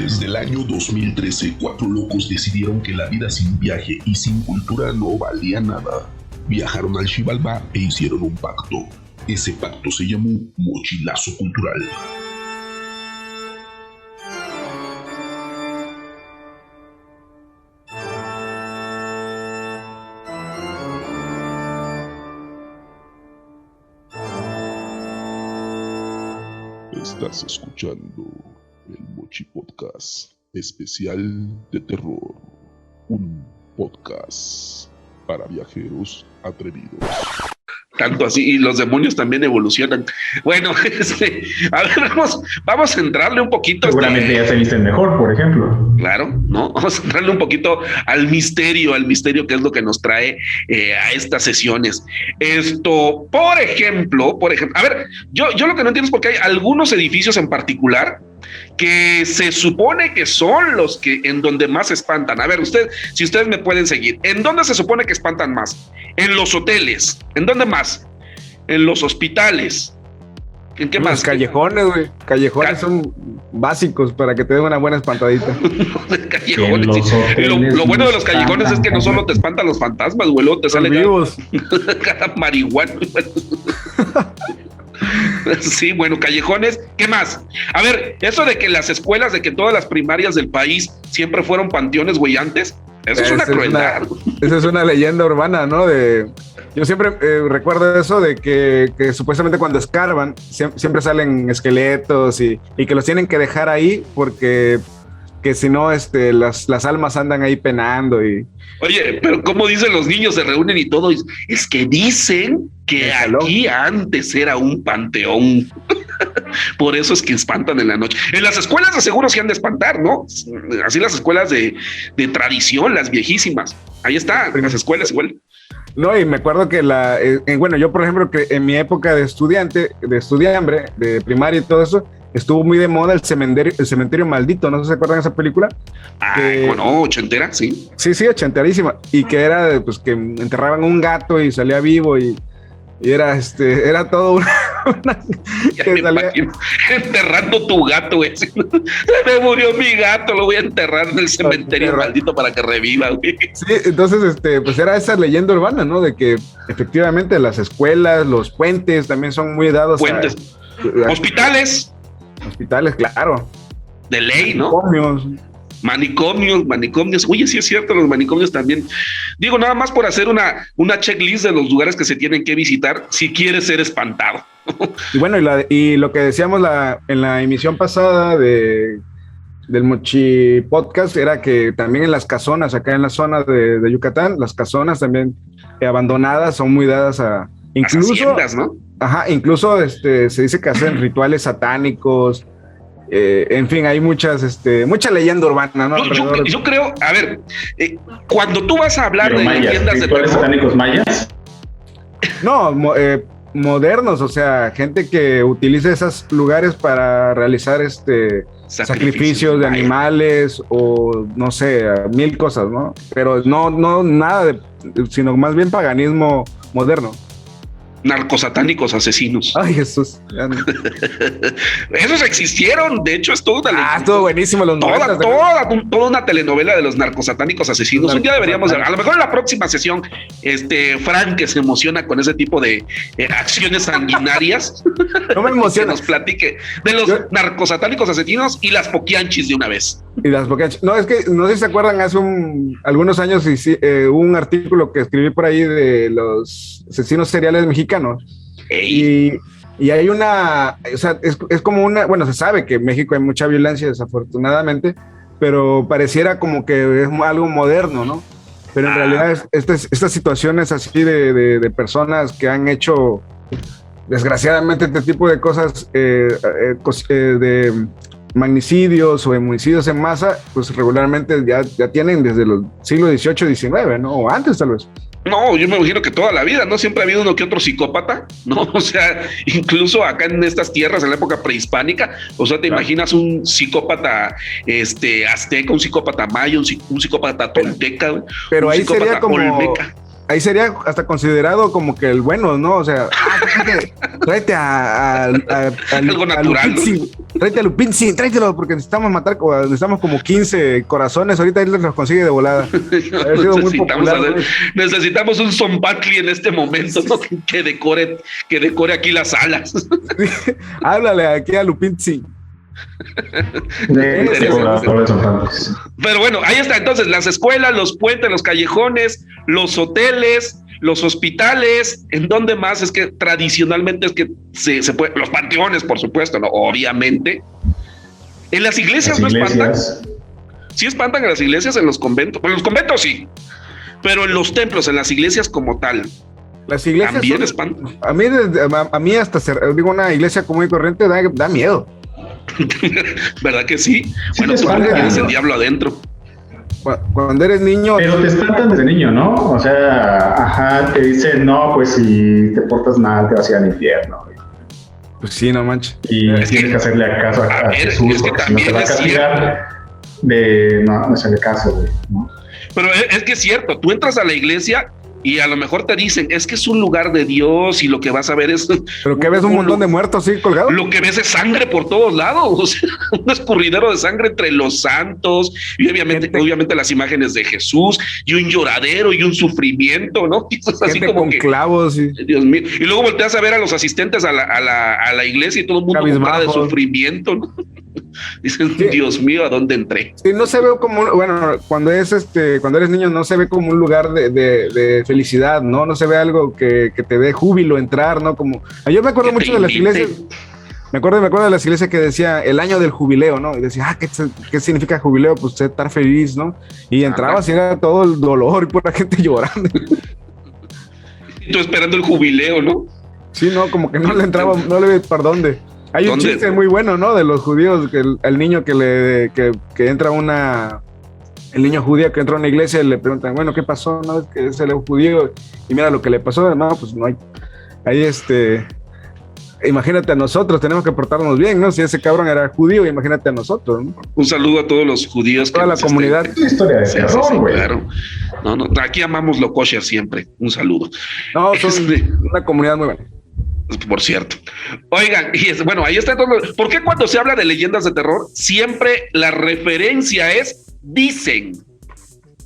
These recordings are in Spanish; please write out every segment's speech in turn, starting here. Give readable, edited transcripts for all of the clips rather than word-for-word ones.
Desde el año 2013, 4 locos decidieron que la vida sin viaje y sin cultura no valía nada. Viajaron al Xibalbá e hicieron un pacto. Ese pacto se llamó Mochilazo Cultural. Estás escuchando el Mochi Podcast, especial de terror. Un podcast para viajeros atrevidos. Tanto así, y los demonios también evolucionan. Bueno, a ver, vamos a entrarle un poquito. Seguramente ya se visten mejor, por ejemplo. Claro, ¿no? Vamos a entrarle un poquito al misterio que es lo que nos trae a estas sesiones. Por ejemplo, a ver, yo lo que no entiendo es porque hay algunos edificios en particular que se supone que son los que en donde más espantan. A ver, si ustedes me pueden seguir, ¿en dónde se supone que espantan más? En los hoteles. ¿En dónde más? En los hospitales. ¿En qué más? Los callejones, güey. Callejones son básicos para que te den una buena espantadita. Callejones, sí. Lo bueno de los callejones es que no solo te espantan los fantasmas, güey, luego te salen vivos. cada marihuana. Sí, bueno, callejones. ¿Qué más? A ver, eso de que las escuelas, de que todas las primarias del país siempre fueron panteones, güey, antes. Eso es una crueldad. Esa es una leyenda urbana, ¿no? Yo siempre recuerdo eso de que supuestamente cuando escarban siempre salen esqueletos y que los tienen que dejar ahí porque que si no las almas andan ahí penando y... Oye, pero ¿cómo dicen los niños? Se reúnen y todo. Es que dicen que aquí antes era un panteón. Por eso es que espantan en la noche. En las escuelas de seguro se han de espantar, ¿no? Así las escuelas de tradición, las viejísimas. Ahí está, en las escuelas igual. No, y me acuerdo que bueno, yo por ejemplo, que en mi época de estudiante, de estudiambre, de primaria y todo eso, estuvo muy de moda el cementerio maldito, ¿no se acuerdan de esa película? Bueno, ochentera, sí. Sí, ochenterísima. Y que era, pues, que enterraban un gato y salía vivo y era todo una ya me imagino, enterrando tu gato, güey. Se me murió mi gato, lo voy a enterrar en el cementerio maldito para que reviva, güey. Sí, entonces, pues era esa leyenda urbana, ¿no? De que efectivamente las escuelas, los puentes también son muy dados puentes. Hospitales. Hospitales, claro. De ley, ¿no? Manicomios. Oye, sí es cierto, los manicomios también. Digo, nada más por hacer una checklist de los lugares que se tienen que visitar si quieres ser espantado. Y bueno, y lo que decíamos en la emisión pasada del Mochi Podcast era que también en las casonas, acá en la zona de Yucatán, las casonas también abandonadas son muy dadas a... Incluso, las haciendas, ¿no? Ajá, incluso se dice que hacen rituales satánicos. En fin, hay mucha leyenda urbana, ¿no? Yo creo, a ver, cuando tú vas a hablar de leyendas de terror, satánicos mayas. No, modernos, o sea, gente que utiliza esos lugares para realizar sacrificios de animales o no sé, mil cosas, ¿no? Pero no nada sino más bien paganismo moderno. Narcosatánicos asesinos. Ay, Jesús. Esos existieron, de hecho es toda una estuvo buenísimo los toda una telenovela de los narcosatánicos asesinos. Un día deberíamos, a lo mejor en la próxima sesión, Frank, que se emociona con ese tipo de acciones sanguinarias. No me emociona. Que nos platique de los narcosatánicos asesinos y las poquianchis de una vez. Y las poquianchis. No, es que no sé si se acuerdan, hace algunos años hubo un artículo que escribí por ahí de los asesinos seriales mexicanos. Y hay o sea, es como bueno, se sabe que en México hay mucha violencia, desafortunadamente, pero pareciera como que es algo moderno, ¿no? Pero en realidad estas situaciones así de personas que han hecho, desgraciadamente, este tipo de cosas, de magnicidios o homicidios en masa, pues regularmente ya tienen desde los siglos XVIII, XIX, ¿no? O antes tal vez. No, yo me imagino que toda la vida, ¿no? Siempre ha habido uno que otro psicópata, ¿no? O sea, incluso acá en estas tierras, en la época prehispánica, o sea, te imaginas un psicópata azteca, un psicópata maya, un psicópata tolteca, pero un ahí psicópata sería como olmeca. Ahí sería hasta considerado como que el bueno, ¿no? O sea, tráete algo natural, tráete a Lupin, sí, tráetelo, porque necesitamos como 15 corazones, ahorita él los consigue de volada. Ha sido muy popular, necesitamos un Zompatli en este momento, ¿no? que decore aquí las salas. Háblale aquí a Lupin, sí. Pero bueno, ahí está. Entonces, las escuelas, los puentes, los callejones, los hoteles, los hospitales. ¿En dónde más? Es que tradicionalmente es que se puede, los panteones, por supuesto, ¿no? Obviamente. En las iglesias no espantan. Sí espantan en las iglesias, en los conventos. Bueno, en los conventos sí, pero en los templos, en las iglesias como tal. Las iglesias también espantan. A mí hasta digo, una iglesia común y corriente da miedo. ¿Verdad que sí? Sí, bueno, tú tienes el diablo adentro. Cuando eres niño. Pero te espantan desde niño, ¿no? O sea, te dicen, no, pues si te portas mal, te vas a ir al infierno. Pues sí, no manches. Y tienes que hacerle caso a Jesús, es que porque si no te va a castigar. No hacerle caso, güey, ¿no? Pero es que es cierto, tú entras a la iglesia y a lo mejor te dicen, es que es un lugar de Dios y lo que vas a ver es... ¿Pero qué ves? ¿Un montón de muertos así colgados? Lo que ves es sangre por todos lados, o sea, un escurridero de sangre entre los santos y obviamente las imágenes de Jesús y un lloradero y un sufrimiento, ¿no? Y eso es así como con clavos. Sí. Dios mío. Y luego volteas a ver a los asistentes a la iglesia y todo el mundo con cara de sufrimiento, ¿no? Dicen, sí. Dios mío, ¿a dónde entré? Sí, no se ve como, bueno, cuando eres niño no se ve como un lugar de felicidad, ¿no? No se ve algo que te dé júbilo entrar, ¿no? Como, yo me acuerdo mucho de las iglesias, me acuerdo de las iglesias que decía el año del jubileo, ¿no? Y decía, ¿qué significa jubileo? Pues estar feliz, ¿no? Y entrabas y era todo el dolor y pura gente llorando. Y tú esperando el jubileo, ¿no? Sí, no, como que no le entraba, no le ves para dónde. Hay un chiste muy bueno, ¿no? De los judíos, que el niño que entra el niño judío que entra a una iglesia y le preguntan, bueno, ¿qué pasó? No, es que es el judío y mira lo que le pasó, hermano, pues no hay, imagínate a nosotros, tenemos que portarnos bien, ¿no? Si ese cabrón era judío, imagínate a nosotros, ¿no? Un saludo a todos los judíos. Toda la comunidad. Es una historia de terror, güey. Claro. No, aquí amamos lo kosher siempre. Un saludo. No, son una comunidad muy buena. Por cierto. Oigan, bueno, ahí está todo. ¿Por qué cuando se habla de leyendas de terror siempre la referencia es dicen?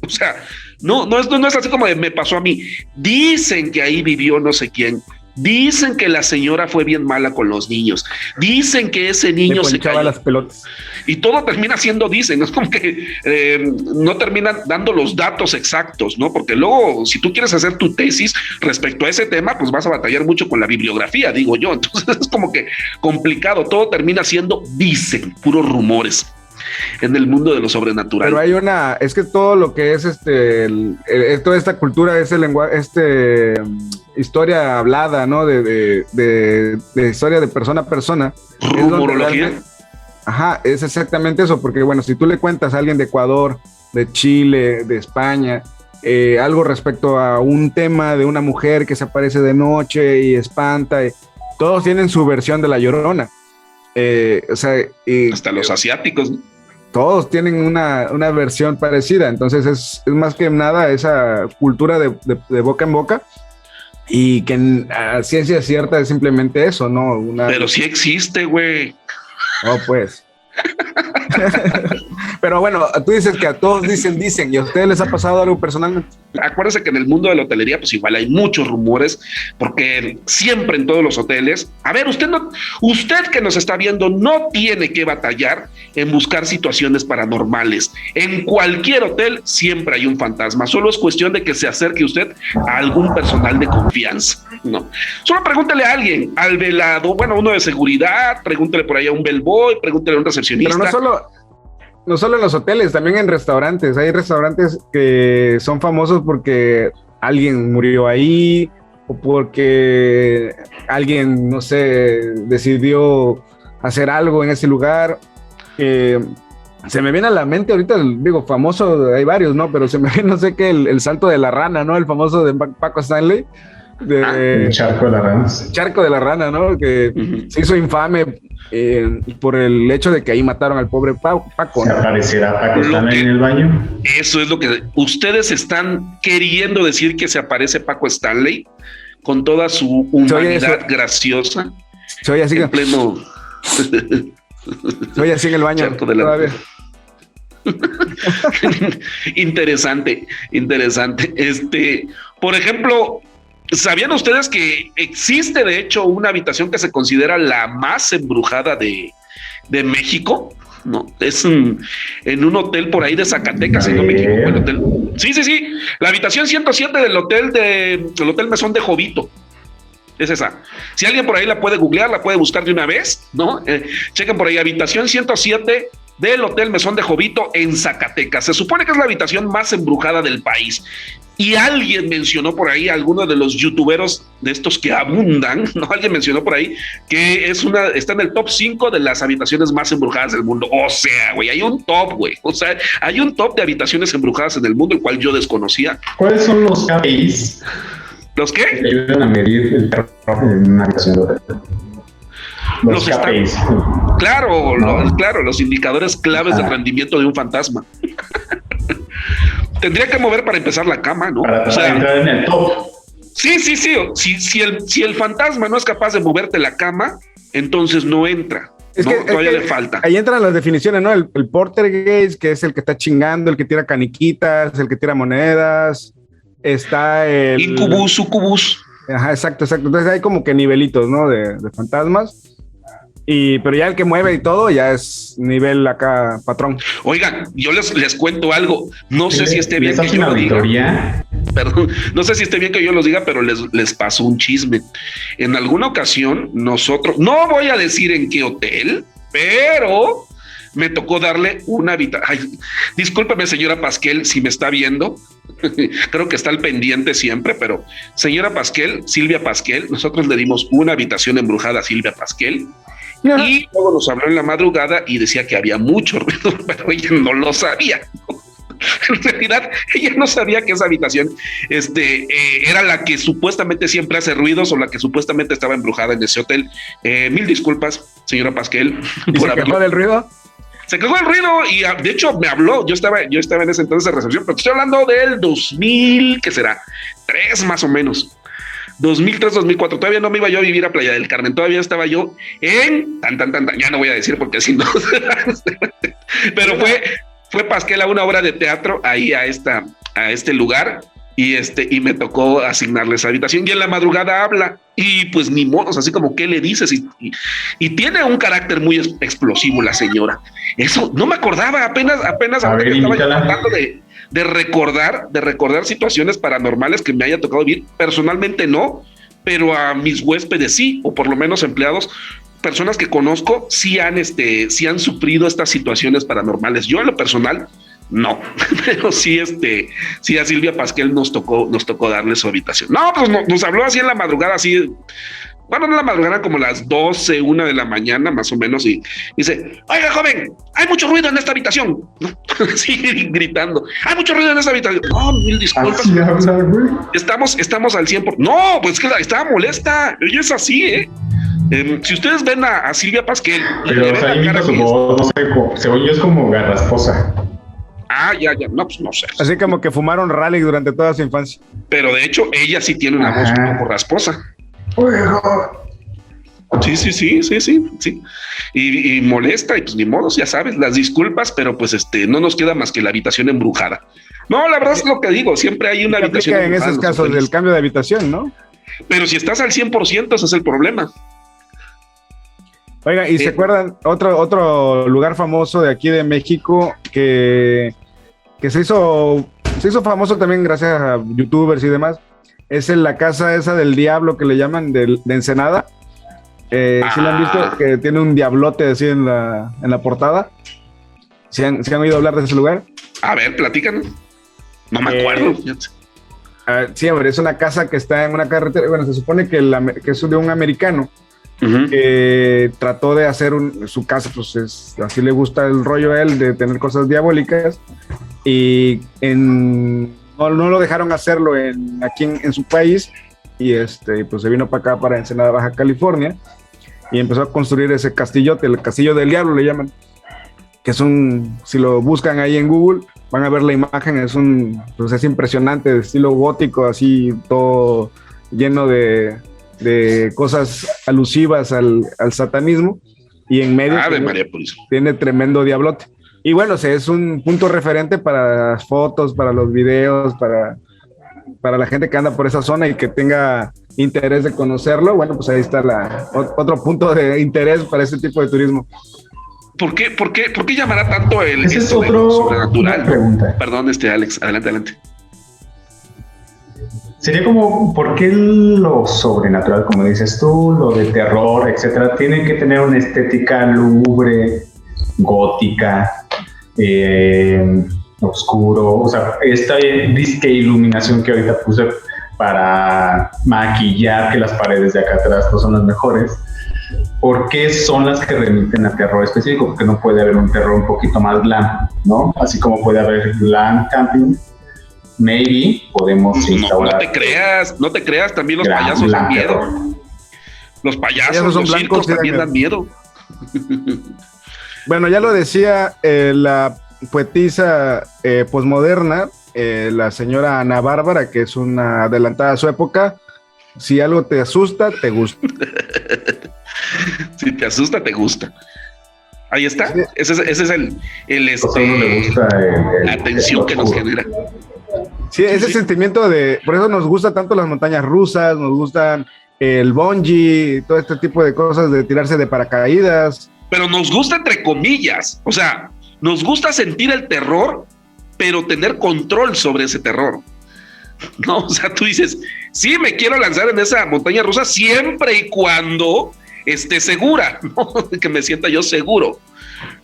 O sea, no es así como de me pasó a mí. Dicen que ahí vivió no sé quién. Dicen que la señora fue bien mala con los niños. Dicen que ese niño se cayó. Las pelotas. Y todo termina siendo dicen. Es como que no terminan dando los datos exactos, ¿no? Porque luego, si tú quieres hacer tu tesis respecto a ese tema, pues vas a batallar mucho con la bibliografía, digo yo. Entonces es como que complicado. Todo termina siendo dicen, puros rumores en el mundo de lo sobrenatural. Pero hay es que todo lo que es toda esta cultura, ese lenguaje, historia hablada, ¿no? De historia de persona a persona. Rumorología. Ajá, es exactamente eso, porque bueno, si tú le cuentas a alguien de Ecuador, de Chile, de España, algo respecto a un tema de una mujer que se aparece de noche y espanta, todos tienen su versión de La Llorona. Hasta los asiáticos, ¿no? Todos tienen una versión parecida, entonces es más que nada esa cultura de boca en boca y que a ciencia cierta es simplemente eso, ¿no? Pero sí existe, güey. Oh, pues. Pero bueno, tú dices que a todos dicen, ¿y a ustedes les ha pasado algo personalmente? Acuérdense que en el mundo de la hotelería, pues igual hay muchos rumores, porque siempre en todos los hoteles, a ver, usted que nos está viendo no tiene que batallar en buscar situaciones paranormales. En cualquier hotel siempre hay un fantasma, solo es cuestión de que se acerque usted a algún personal de confianza, ¿no? Solo pregúntele a alguien, al velado, bueno, uno de seguridad, pregúntele por ahí a un bellboy, pregúntele a un recepcionista. Pero no solo en los hoteles, también en restaurantes. Hay restaurantes que son famosos porque alguien murió ahí o porque alguien, no sé, decidió hacer algo en ese lugar. Se me viene a la mente ahorita, digo, famoso, hay varios, ¿no? Pero se me viene, no sé qué, el salto de la rana, ¿no? El famoso de Paco Stanley. El charco de la rana. Charco de la rana, ¿no? Que se hizo infame por el hecho de que ahí mataron al pobre Paco. ¿Se aparecerá Paco Stanley en el baño? Eso es lo que ustedes están queriendo decir, que se aparece Paco Stanley con toda su humanidad graciosa. Soy así en pleno. Soy así en el baño. Charco de la... Interesante. Por ejemplo, ¿sabían ustedes que existe de hecho una habitación que se considera la más embrujada de México? No, es en un hotel por ahí de Zacatecas, si no me equivoco, el hotel. Sí, la habitación 107 del hotel Mesón de Jovito. Es esa. Si alguien por ahí la puede googlear, la puede buscar de una vez, ¿no? Chequen por ahí, habitación 107 del Hotel Mesón de Jovito en Zacatecas. Se supone que es la habitación más embrujada del país. Y alguien mencionó por ahí, alguno de los youtuberos de estos que abundan, ¿no? Alguien mencionó por ahí que está en el top 5 de las habitaciones más embrujadas del mundo. O sea, güey, hay un top, güey. O sea, hay un top de habitaciones embrujadas en el mundo, el cual yo desconocía. ¿Cuáles son los KPIs? ¿Los qué? Que ayudan a medir el terror en una habitación de hotel. Los KPIs. Claro, claro, los indicadores claves del rendimiento de un fantasma. Tendría que mover para empezar la cama, ¿no? Para entrar en el top. Sí. Si el fantasma no es capaz de moverte la cama, entonces no entra. Todavía le falta. Ahí entran las definiciones, ¿no? El poltergeist, que es el que está chingando, el que tira caniquitas, el que tira monedas. Está el... Incubus, sucubus. Ajá, exacto. Entonces hay como que nivelitos, ¿no? De fantasmas. Pero ya el que mueve y todo ya es nivel acá patrón. Oigan, yo les cuento algo. No sé si esté bien que yo lo diga. Perdón, no sé si esté bien que yo los diga, pero les pasó un chisme. En alguna ocasión nosotros, no voy a decir en qué hotel, pero me tocó darle una habitación. Discúlpeme, señora Pasquel, si me está viendo. Creo que está al pendiente siempre, pero señora Pasquel, Silvia Pasquel, nosotros le dimos una habitación embrujada a Silvia Pasquel. Y luego nos habló en la madrugada y decía que había mucho ruido, pero ella no lo sabía. En realidad, ella no sabía que esa habitación era la que supuestamente siempre hace ruidos o la que supuestamente estaba embrujada en ese hotel. Mil disculpas, señora Pasquel. ¿Y se quejó del ruido? Se quejó del ruido y de hecho me habló. Yo estaba en ese entonces de recepción, pero estoy hablando del 2000, ¿qué será? 3 más o menos. 2003, 2004, todavía no me iba yo a vivir a Playa del Carmen, todavía estaba yo en ya no voy a decir porque si no, pero fue Pasquel a una obra de teatro ahí a este lugar y me tocó asignarle esa habitación y en la madrugada habla y pues ni modos, así como qué le dices y tiene un carácter muy explosivo la señora. Eso no me acordaba, apenas estaba tratando de recordar situaciones paranormales que me haya tocado vivir. Personalmente no, pero a mis huéspedes sí, o por lo menos empleados, personas que conozco sí han sufrido estas situaciones paranormales. Yo en lo personal no, pero sí a Silvia Pasquel nos tocó darle su habitación. No, pues nos habló así en la madrugada, así. Bueno, en la madrugada como las 12, 1 de la mañana más o menos y dice, oiga joven, hay mucho ruido en esta habitación. Sí, gritando, hay mucho ruido en esta habitación. No, mil disculpas. Estamos al 100%. No, pues que estaba molesta. Ella es así, si ustedes ven a Silvia Pasquel. Pero o sea, imita su voz, no sé, según yo es como garrasposa. Ya, no, pues no sé. Así como que fumaron rally durante toda su infancia. Pero de hecho, ella sí tiene una voz un poco rasposa. Sí. Y molesta, y pues ni modo, ya sabes, las disculpas, pero pues no nos queda más que la habitación embrujada. No, la verdad es lo que digo, siempre hay una habitación embrujada. En esos casos del cambio de habitación, ¿no? Pero si estás al 100%, ese es el problema. Oiga, ¿y se acuerdan otro lugar famoso de aquí de México que se hizo famoso también gracias a youtubers y demás? Es en la casa esa del diablo que le llaman de Ensenada. ¿Sí la han visto? Que tiene un diablote así en la portada. ¿Sí han oído hablar de ese lugar? A ver, platícanos. No me acuerdo. Sí, hombre, es una casa que está en una carretera. Bueno, se supone que es de un americano. Uh-huh. Que trató de hacer su casa, pues así le gusta el rollo a él de tener cosas diabólicas y no lo dejaron hacerlo aquí en su país y pues se vino para acá, para Ensenada, Baja California, y empezó a construir ese castillote, el Castillo del Diablo le llaman, que es si lo buscan ahí en Google van a ver la imagen, pues es impresionante, de estilo gótico, así todo lleno de cosas alusivas al satanismo, y en medio María tiene tremendo diablote. Y bueno, o sea, es un punto referente para las fotos, para los videos, para la gente que anda por esa zona y que tenga interés de conocerlo. Bueno, pues ahí está otro punto de interés para ese tipo de turismo. ¿Por qué llamará tanto Ese es otro sobrenatural? Pregunta. Perdón, Alex, adelante. Sería como, ¿por qué lo sobrenatural, como dices tú, lo de terror, etcétera, tiene que tener una estética lúgubre, gótica, oscuro? O sea, esta disque iluminación que ahorita puse para maquillar que las paredes de acá atrás no son las mejores, ¿por qué son las que remiten a terror específico? Porque no puede haber un terror un poquito más glam, ¿no? Así como puede haber glam camping. Maybe podemos instaurar. No te creas, también los payasos dan miedo. Los payasos, los circos también dan miedo. Bueno, ya lo decía la poetisa posmoderna, la señora Ana Bárbara, que es una adelantada a su época. Si algo te asusta, te gusta. Si te asusta, te gusta. Ahí está. Sí. Ese es la atención que nos genera. Sí, ese sentimiento por eso nos gusta tanto las montañas rusas, nos gustan el bungee, todo este tipo de cosas de tirarse de paracaídas. Pero nos gusta entre comillas, o sea, nos gusta sentir el terror, pero tener control sobre ese terror. No, o sea, tú dices, sí, me quiero lanzar en esa montaña rusa siempre y cuando esté segura, ¿no? Que me sienta yo seguro.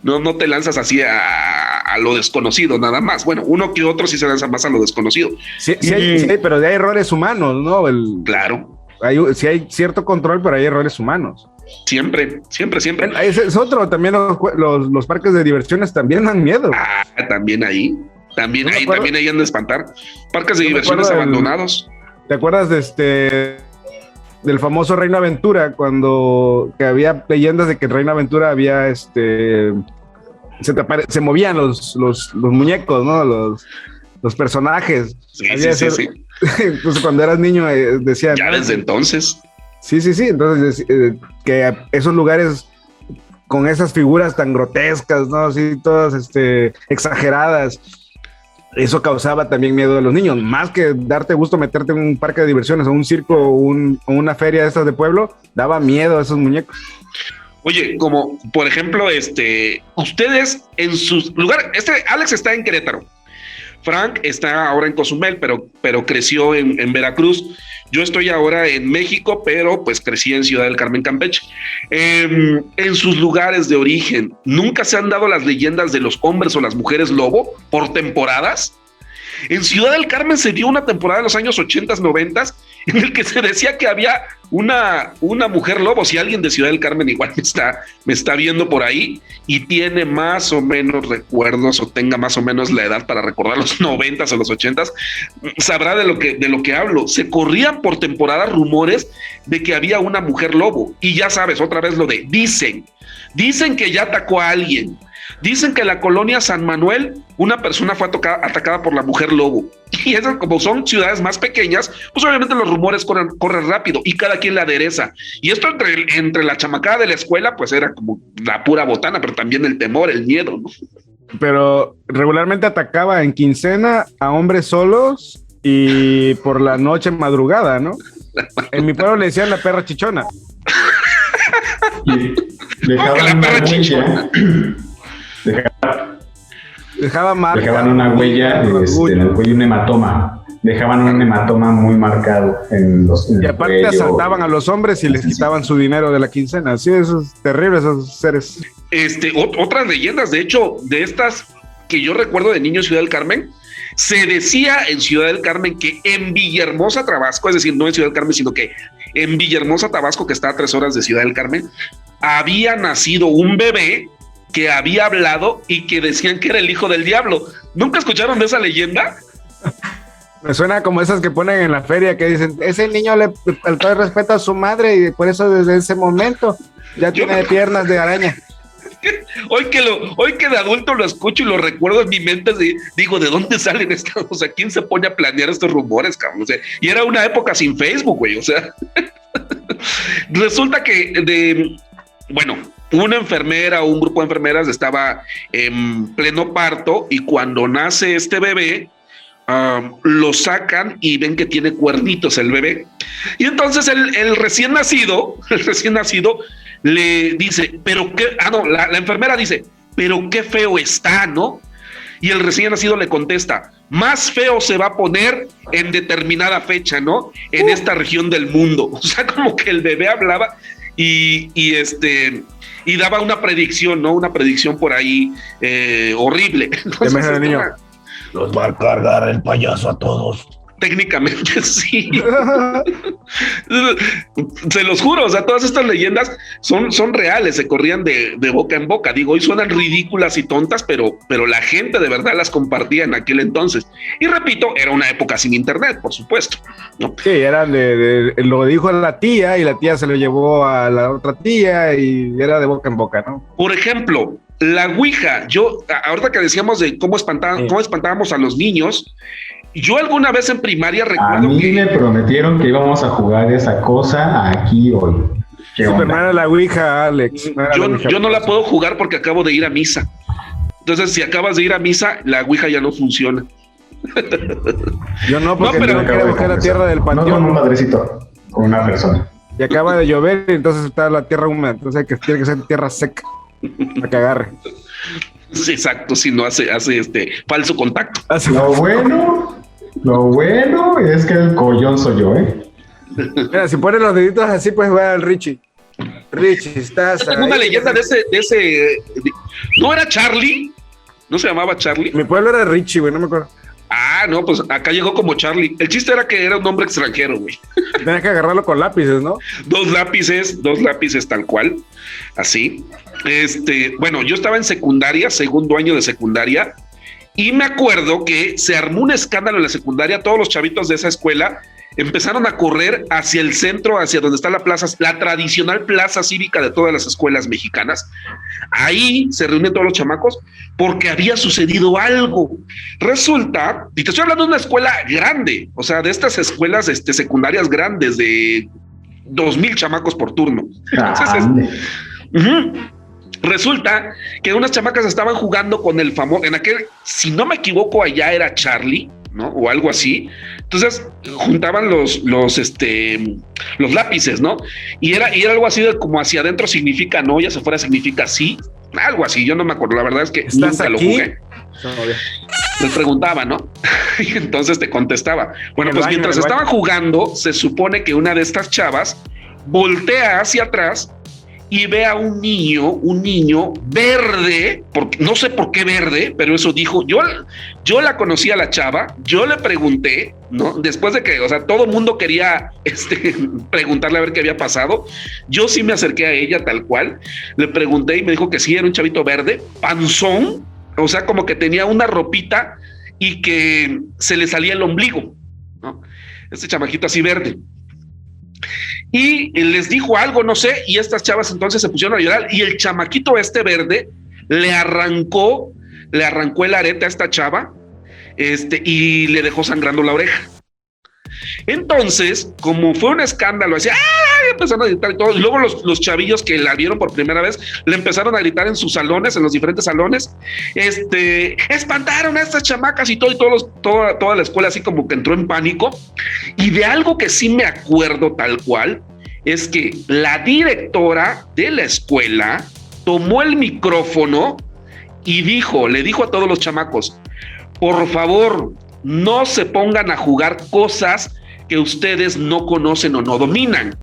No te lanzas así a lo desconocido nada más. Bueno, uno que otro sí se lanza más a lo desconocido. Sí, pero hay errores humanos, ¿no? Claro. Sí hay cierto control, pero hay errores humanos. Siempre. Bueno, ese es otro, también los parques de diversiones también dan miedo. También ahí también han de espantar. Parques de diversiones abandonados. ¿Te acuerdas del famoso Reino Aventura, que había leyendas de que en Reino Aventura había se movían los muñecos, ¿no? Los personajes. Sí. Entonces cuando eras niño decían... Ya desde entonces. Sí. Entonces que esos lugares con esas figuras tan grotescas, ¿no? Así todas exageradas. Eso causaba también miedo a los niños, más que darte gusto meterte en un parque de diversiones o un circo o una feria de estas de pueblo, daba miedo a esos muñecos. Oye, como por ejemplo, ustedes en sus lugares, Alex está en Querétaro, Frank está ahora en Cozumel, pero creció en Veracruz. Yo estoy ahora en México, pero pues crecí en Ciudad del Carmen, Campeche. En sus lugares de origen, ¿nunca se han dado las leyendas de los hombres o las mujeres lobo por temporadas? En Ciudad del Carmen se dio una temporada en los años 80s, 90s, en el que se decía que había una mujer lobo. Si alguien de Ciudad del Carmen igual me está viendo por ahí y tiene más o menos recuerdos o tenga más o menos la edad para recordar los 90s o los 80s, sabrá de lo que hablo. Se corrían por temporada rumores de que había una mujer lobo. Y ya sabes, otra vez lo de dicen que ya atacó a alguien. Dicen que en la colonia San Manuel una persona fue atacada por la mujer lobo. Y esas, como son ciudades más pequeñas, pues obviamente los rumores corren rápido y cada quien la adereza. Y esto entre la chamacada de la escuela, pues era como la pura botana, pero también el temor, el miedo, ¿no? Pero regularmente atacaba en quincena a hombres solos y por la noche madrugada, ¿no? En mi pueblo le decían la perra chichona. Dejaban la perra chichona. Dejaban una huella en el cuello, un hematoma. Dejaban un hematoma muy marcado y aparte cuello. Asaltaban a los hombres y les quitaban su dinero de la quincena. Sí, eso es terrible, esos seres. Otras leyendas, de hecho, de estas que yo recuerdo de niño en Ciudad del Carmen, se decía en Ciudad del Carmen que en Villahermosa, Tabasco, es decir, no en Ciudad del Carmen, sino que en Villahermosa, Tabasco, que está a 3 horas de Ciudad del Carmen, había nacido un bebé que había hablado y que decían que era el hijo del diablo. ¿Nunca escucharon de esa leyenda? Me suena como esas que ponen en la feria que dicen, ese niño le faltó el respeto a su madre y por eso desde ese momento ya tiene piernas de araña. Hoy que de adulto lo escucho y lo recuerdo en mi mente, digo, ¿de dónde salen estas? O sea, ¿quién se pone a planear estos rumores, cabrón? O sea, y era una época sin Facebook, güey, o sea. Resulta que una enfermera o un grupo de enfermeras estaba en pleno parto y cuando nace este bebé, lo sacan y ven que tiene cuernitos el bebé. Y entonces el recién nacido le dice, pero qué, la enfermera dice, pero qué feo está, ¿no? Y el recién nacido le contesta, más feo se va a poner en determinada fecha, ¿no? En esta región del mundo. O sea, como que el bebé hablaba y daba una predicción, ¿no? Una predicción por ahí horrible. Entonces, los va a cargar el payaso a todos. Técnicamente sí. Se los juro, o sea, todas estas leyendas son reales, se corrían de boca en boca. Digo, hoy suenan ridículas y tontas, pero la gente de verdad las compartía en aquel entonces. Y repito, era una época sin internet, por supuesto, ¿no? Sí, era lo dijo la tía y la tía se lo llevó a la otra tía y era de boca en boca, ¿no? Por ejemplo, la Ouija, ahorita que decíamos de cómo espantábamos a los niños, yo alguna vez en primaria recuerdo a mí me prometieron que íbamos a jugar esa cosa aquí hoy. Super, no era la Ouija, Alex. Yo no la puedo jugar porque acabo de ir a misa. Entonces, si acabas de ir a misa, la Ouija ya no funciona. Yo no, porque no quiero buscar la tierra del panteón. No con un padrecito, con una persona. Y acaba de llover, entonces está la tierra húmeda. Entonces tiene que ser tierra seca para que agarre. Sí, exacto, si no hace falso contacto. Lo bueno es que el collón soy yo, ¿eh? Mira, si pones los deditos así, puedes jugar al Richie. Richie, estás ahí. Una leyenda de ese. ¿No era Charlie? ¿No se llamaba Charlie? Mi pueblo era Richie, güey, no me acuerdo. Ah, no, pues acá llegó como Charlie. El chiste era que era un hombre extranjero, güey. Tenías que agarrarlo con lápices, ¿no? Dos lápices tal cual, así. Bueno, yo estaba en secundaria, segundo año de secundaria, y me acuerdo que se armó un escándalo en la secundaria. Todos los chavitos de esa escuela empezaron a correr hacia el centro, hacia donde está la plaza, la tradicional plaza cívica de todas las escuelas mexicanas. Ahí se reunían todos los chamacos porque había sucedido algo. Resulta, y te estoy hablando de una escuela grande, o sea, de estas escuelas secundarias grandes de 2,000 chamacos por turno. Entonces, resulta que unas chamacas estaban jugando con el famoso, en aquel, si no me equivoco, allá era Charlie, ¿no? O algo así. Entonces juntaban los lápices, ¿no? Y era algo así de como hacia adentro significa no, y hacia afuera significa sí, algo así. Yo no me acuerdo, la verdad es que nunca lo jugué. Les preguntaba, ¿no? Y entonces te contestaba. Bueno, pues mientras estaban jugando, se supone que una de estas chavas voltea hacia atrás y ve a un niño verde, porque no sé por qué verde, pero eso dijo. Yo la conocí a la chava, yo le pregunté, ¿no? Después de que, o sea, todo el mundo quería preguntarle a ver qué había pasado. Yo sí me acerqué a ella tal cual, le pregunté y me dijo que sí, era un chavito verde, panzón, o sea, como que tenía una ropita y que se le salía el ombligo, ¿no? Este chamajito así verde. Y les dijo algo, no sé, y estas chavas entonces se pusieron a llorar y el chamaquito verde le arrancó el arete a esta chava y le dejó sangrando la oreja. Entonces, como fue un escándalo, así, empezaron a gritar y todo, y luego los chavillos que la vieron por primera vez le empezaron a gritar en sus salones, en los diferentes salones, espantaron a estas chamacas y toda la escuela así como que entró en pánico. Y de algo que sí me acuerdo tal cual es que la directora de la escuela tomó el micrófono y le dijo a todos los chamacos: por favor, no se pongan a jugar cosas que ustedes no conocen o no dominan.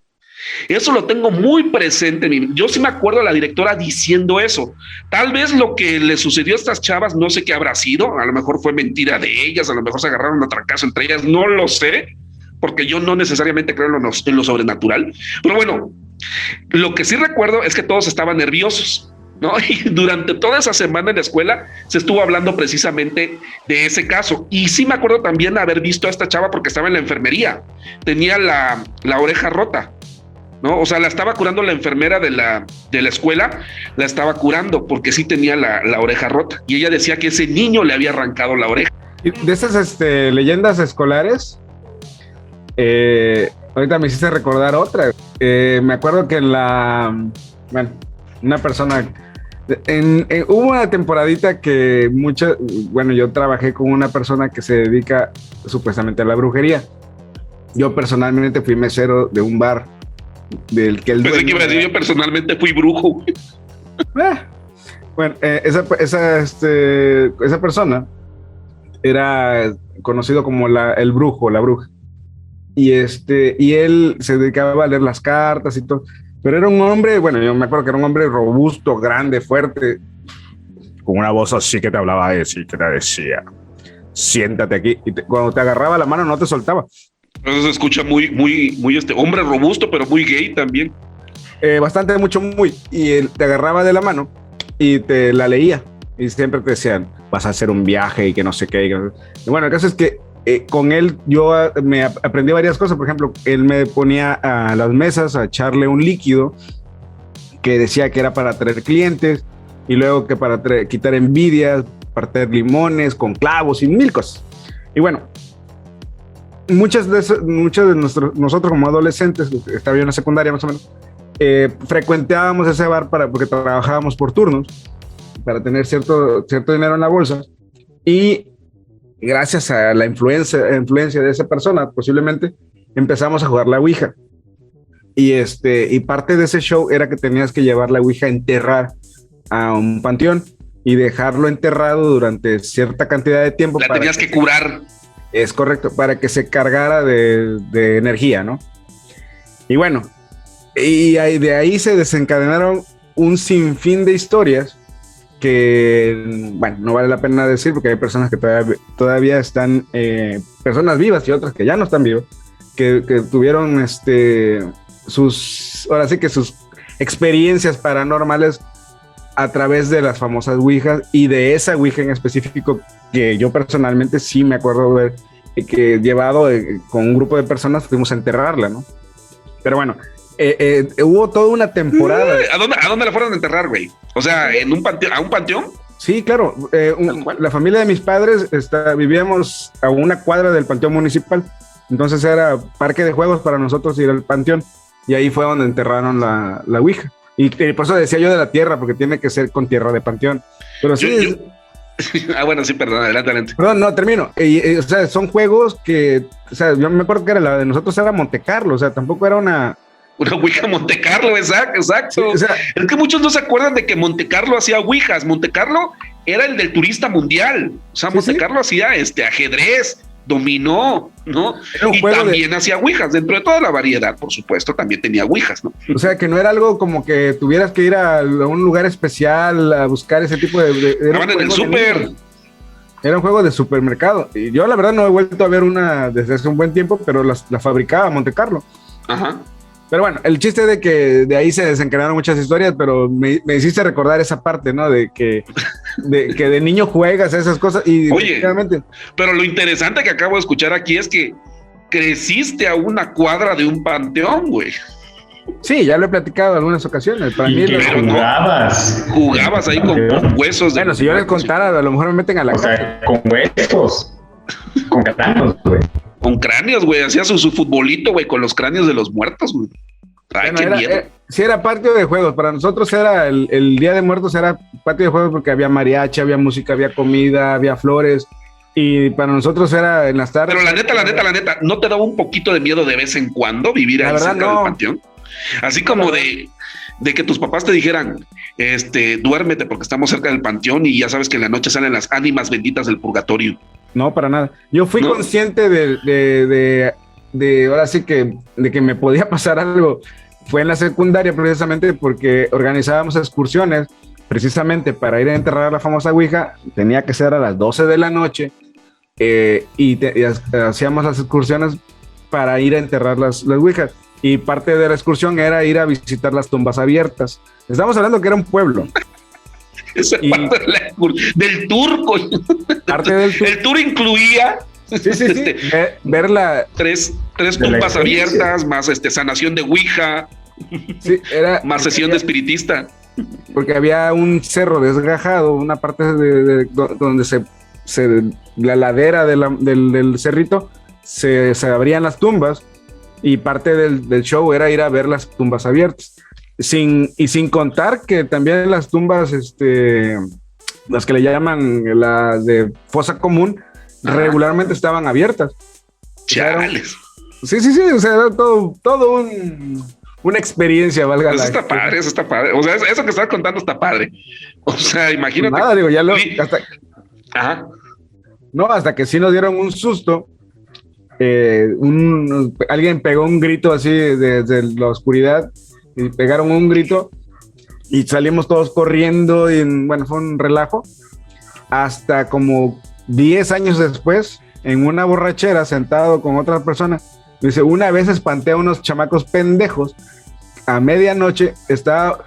Eso lo tengo muy presente. Yo sí me acuerdo de la directora diciendo eso. Tal vez lo que le sucedió a estas chavas, no sé qué habrá sido. A lo mejor fue mentira de ellas, a lo mejor se agarraron a trancazo entre ellas, no lo sé, porque yo no necesariamente creo en lo sobrenatural. Pero bueno, lo que sí recuerdo es que todos estaban nerviosos, ¿no? Y durante toda esa semana en la escuela se estuvo hablando precisamente de ese caso. Y sí me acuerdo también haber visto a esta chava porque estaba en la enfermería. Tenía la oreja rota, ¿no? O sea, la estaba curando la enfermera de la escuela, la estaba curando porque sí tenía la oreja rota. Y ella decía que ese niño le había arrancado la oreja. De esas leyendas escolares, ahorita me hiciste recordar otra. Me acuerdo que una persona. Hubo una temporadita que yo trabajé con una persona que se dedica supuestamente a la brujería. Yo personalmente fui mesero de un bar del que el Pensé que iba a decir, yo personalmente fui brujo. Bueno, esa persona era conocido como el brujo, la bruja. Y él se dedicaba a leer las cartas y todo. Pero era un hombre, bueno, yo me acuerdo que era un hombre robusto, grande, fuerte, con una voz así que te hablaba así, que te decía, siéntate aquí. Y cuando te agarraba la mano no te soltaba. Eso se escucha muy hombre robusto, pero muy gay también. Bastante, mucho, muy. Y él te agarraba de la mano y te la leía. Y siempre te decían, vas a hacer un viaje y que no sé qué. Y bueno, el caso es que con él yo me aprendí varias cosas. Por ejemplo, él me ponía a las mesas a echarle un líquido que decía que era para atraer clientes y luego que para quitar envidias, para traer limones con clavos y mil cosas. Y bueno, muchos de nosotros como adolescentes, estaba yo en la secundaria más o menos, frecuentábamos ese bar porque trabajábamos por turnos para tener cierto dinero en la bolsa, y gracias a la influencia de esa persona, posiblemente, empezamos a jugar la Ouija. Y parte de ese show era que tenías que llevar la Ouija a enterrar a un panteón y dejarlo enterrado durante cierta cantidad de tiempo. La tenías que curar. Es correcto, para que se cargara de energía, ¿no? Y bueno, de ahí se desencadenaron un sinfín de historias que, bueno, no vale la pena decir porque hay personas que todavía están, personas vivas y otras que ya no están vivas, que tuvieron sus experiencias paranormales a través de las famosas Ouijas, y de esa Ouija en específico que yo personalmente sí me acuerdo ver, que llevado con un grupo de personas fuimos a enterrarla, ¿no? Pero bueno, hubo toda una temporada. ¿A dónde la fueron a enterrar, güey? O sea, ¿en un panteón, a un panteón? Sí, claro. La familia de mis padres vivíamos a una cuadra del panteón municipal, entonces era parque de juegos para nosotros ir al panteón, y ahí fue donde enterraron la Ouija. Y por eso decía yo de la tierra, porque tiene que ser con tierra de panteón. Pero sí. Bueno, sí, perdón, adelante. Perdón, no, termino. O sea, son juegos que, o sea, yo me acuerdo que la de nosotros era Monte Carlo, o sea, tampoco era una Ouija Monte Carlo, exacto. Sí, o sea, es que muchos no se acuerdan de que Monte Carlo hacía Ouijas. Monte Carlo era el del turista mundial. O sea, Monte Carlo hacía ajedrez, dominó, ¿no? Y también hacía Ouijas, dentro de toda la variedad, por supuesto, también tenía Ouijas, ¿no? O sea, que no era algo como que tuvieras que ir a un lugar especial a buscar ese tipo de estaban en el súper. Era un juego de supermercado. Y yo, la verdad, no he vuelto a ver una desde hace un buen tiempo, pero la fabricaba Monte Carlo. Ajá. Pero bueno, el chiste de que de ahí se desencadenaron muchas historias, pero me hiciste recordar esa parte, ¿no? De que de niño juegas esas cosas y... Oye, pero lo interesante que acabo de escuchar aquí es que creciste a una cuadra de un panteón, güey. Sí, ya lo he platicado en algunas ocasiones. Para mí jugabas ahí con huesos. Bueno, si yo les contara, a lo mejor me meten a la casa. Con huesos. Con cráneos, güey. Con cráneos, güey. Hacía su futbolito, güey, con los cráneos de los muertos, güey. Ay, bueno, qué miedo. Sí, era patio de juegos. Para nosotros era el Día de Muertos, era patio de juegos porque había mariachi, había música, había comida, había flores. Y para nosotros era en las tardes. Pero la neta, ¿no te daba un poquito de miedo de vez en cuando vivir ahí cerca del panteón? Así como de que tus papás te dijeran, duérmete porque estamos cerca del panteón y ya sabes que en la noche salen las ánimas benditas del purgatorio. No, para nada. Yo fui consciente de ahora sí que de que me podía pasar algo. Fue en la secundaria precisamente porque organizábamos excursiones precisamente para ir a enterrar la famosa Ouija. Tenía que ser a las 12 de la noche y hacíamos las excursiones para ir a enterrar las Ouijas. Y parte de la excursión era ir a visitar las tumbas abiertas. Estamos hablando que era un pueblo. Esa parte del tour, el tour incluía ver tres tumbas abiertas, más sanación de Ouija, más sesión de espiritista. Porque había un cerro desgajado, una parte donde la ladera del cerrito se abrían las tumbas, y parte del show era ir a ver las tumbas abiertas. sin contar que también las tumbas, las que le llaman las de fosa común, regularmente estaban abiertas. Chales. Sí, o sea, era todo una experiencia, valga Eso la está padre, eso está padre. O sea, eso que estás contando está padre. O sea, imagínate. Nada, digo, ya Ajá. No, hasta que sí nos dieron un susto. Alguien pegó un grito así desde la oscuridad y pegaron un grito y salimos todos corriendo y bueno, fue un relajo. Hasta como 10 años después, en una borrachera, sentado con otra persona, dice, una vez espanté a unos chamacos pendejos a medianoche, esa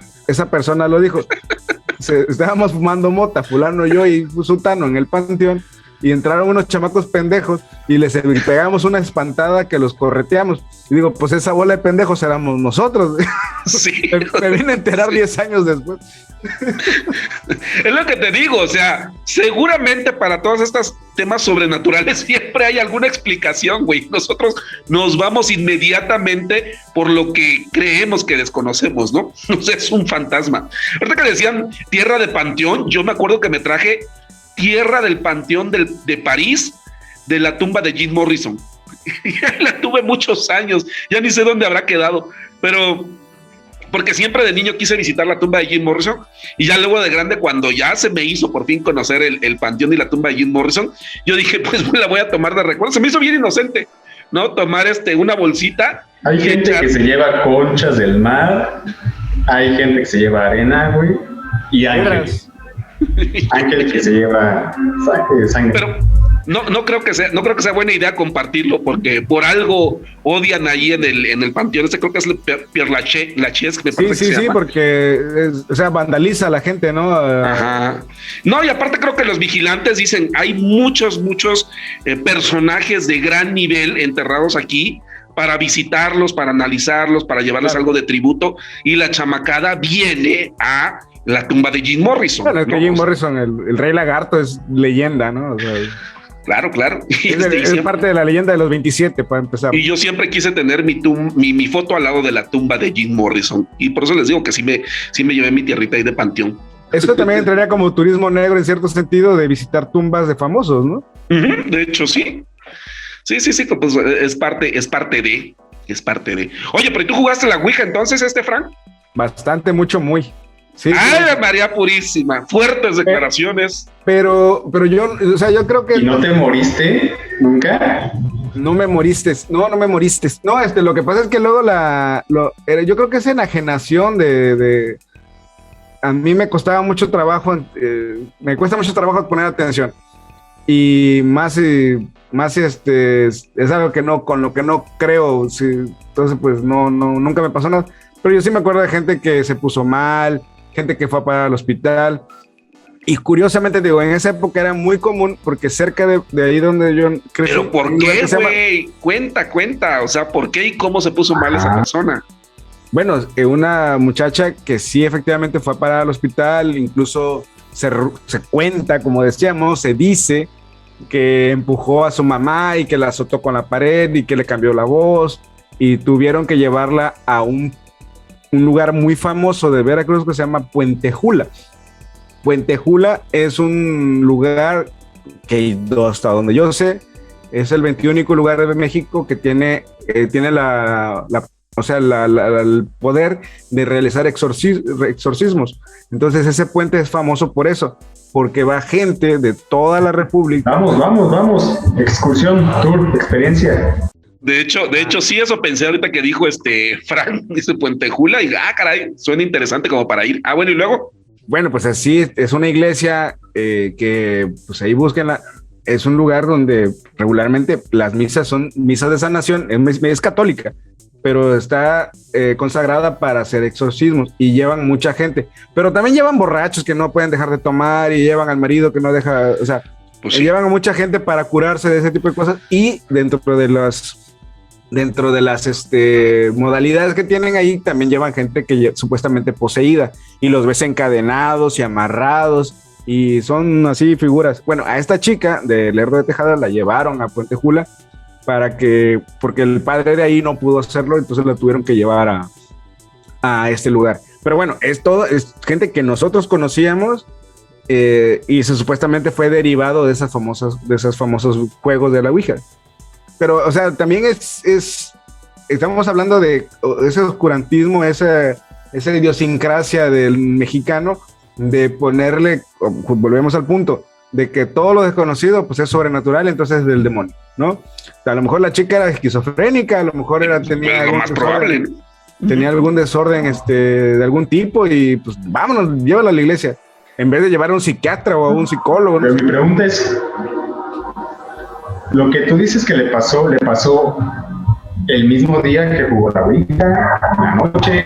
persona lo dijo, estábamos fumando mota, fulano, yo y Sutano en el panteón, y entraron unos chamacos pendejos y les pegamos una espantada que los correteamos. Y digo, pues esa bola de pendejos éramos nosotros. Sí. Me vine a enterar 10 años después. Es lo que te digo, o sea, seguramente para todos estos temas sobrenaturales siempre hay alguna explicación, güey. Nosotros nos vamos inmediatamente por lo que creemos que desconocemos, ¿no? O sea, es un fantasma. Ahorita que decían tierra de panteón, yo me acuerdo que me traje tierra del panteón de París, de la tumba de Jim Morrison. La tuve muchos años, ya ni sé dónde habrá quedado, pero porque siempre de niño quise visitar la tumba de Jim Morrison, y ya luego de grande, cuando ya se me hizo por fin conocer el panteón y la tumba de Jim Morrison, yo dije, pues me la voy a tomar de recuerdo. Se me hizo bien inocente, ¿no? Tomar una bolsita. Hay gente que se lleva conchas del mar, hay gente que se lleva arena, güey, y ángeles. Ángeles que se lleva sangre. Pero no creo que sea buena idea compartirlo, porque por algo odian ahí en el panteón. Creo que es el Père Lachaise, que me parece que se llama. Porque vandaliza a la gente, ¿no? Ajá. No, y aparte creo que los vigilantes dicen, hay muchos personajes de gran nivel enterrados aquí para visitarlos, para analizarlos, para llevarles algo de tributo, y la chamacada viene a la tumba de Jim Morrison. Bueno, es que Jim Morrison, el Rey Lagarto, es leyenda, ¿no? O sea, claro. Es parte de la leyenda de los 27, para empezar. Y yo siempre quise tener mi foto al lado de la tumba de Jim Morrison, y por eso les digo que sí me llevé mi tierrita ahí de panteón. Esto también entraría como turismo negro en cierto sentido, de visitar tumbas de famosos, ¿no? De hecho, sí. Sí, pues es parte de. Oye, pero ¿tú jugaste la Ouija entonces, Frank? Bastante, mucho, muy. Sí, ¡Ay, sí. María Purísima! Fuertes declaraciones. Pero yo creo que... ¿Y no te moriste nunca? No me moriste. No, lo que pasa es que luego yo creo que es enajenación de a mí me costaba mucho trabajo, me cuesta mucho trabajo poner atención. Y más es algo que con lo que no creo, sí, entonces pues nunca me pasó nada. Pero yo sí me acuerdo de gente que se puso mal, gente que fue a parar al hospital, y curiosamente digo, en esa época era muy común, porque cerca de ahí donde yo crecí... ¿Pero por qué, güey? Cuenta, o sea, ¿por qué y cómo se puso mal esa persona? Bueno, una muchacha que sí efectivamente fue a parar al hospital, incluso se cuenta, como decíamos, se dice que empujó a su mamá y que la azotó con la pared y que le cambió la voz, y tuvieron que llevarla a un lugar muy famoso de Veracruz que se llama Puente Jula. Puente Jula es un lugar que, hasta donde yo sé, es el 21º lugar de México que tiene el poder de realizar exorcismos. Entonces ese puente es famoso por eso, porque va gente de toda la República. Vamos. Excursión, tour, experiencia. De hecho, sí, eso pensé ahorita que dijo Frank, dice Puente Jula, y caray, suena interesante como para ir. Bueno, ¿y luego? Bueno, pues así es una iglesia que, pues ahí búsquenla. Es un lugar donde regularmente las misas son misas de sanación, es católica, pero está consagrada para hacer exorcismos, y llevan mucha gente. Pero también llevan borrachos que no pueden dejar de tomar, y llevan al marido que no deja, o sea, pues sí, llevan a mucha gente para curarse de ese tipo de cosas. Y dentro de las modalidades que tienen ahí, también llevan gente que supuestamente poseída, y los ves encadenados y amarrados, y son así figuras. Bueno, a esta chica de Lerdo de Tejada la llevaron a Puente Jula porque el padre de ahí no pudo hacerlo, entonces la tuvieron que llevar a este lugar. Pero bueno, es gente que nosotros conocíamos y supuestamente fue derivado de esos famosos juegos de la Ouija. Pero, o sea, también estamos hablando de ese oscurantismo, esa idiosincrasia del mexicano de ponerle, volvemos al punto, de que todo lo desconocido pues es sobrenatural, entonces es del demonio, ¿no? A lo mejor la chica era esquizofrénica, a lo mejor tenía algo más probable, ¿no? Tenía algún desorden de algún tipo y pues vámonos, llévala a la iglesia, en vez de llevar a un psiquiatra o a un psicólogo. Pero mi pregunta es, lo que tú dices que le pasó el mismo día que jugó la Ouija, la noche.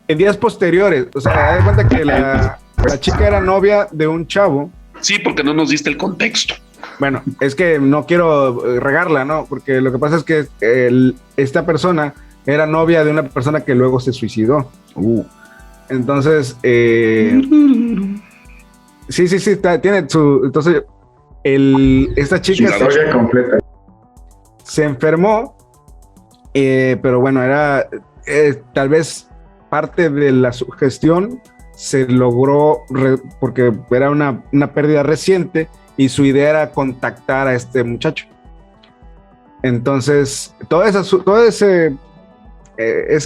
En días posteriores, o sea, da cuenta que la chica era novia de un chavo. Sí, porque no nos diste el contexto. Bueno, es que no quiero regarla, ¿no? Porque lo que pasa es que esta persona era novia de una persona que luego se suicidó. Entonces, sí, tiene su... Entonces, esta chica se enfermó, pero bueno, era tal vez parte de la sugestión se logró porque era una pérdida reciente y su idea era contactar a este muchacho. Entonces, toda esa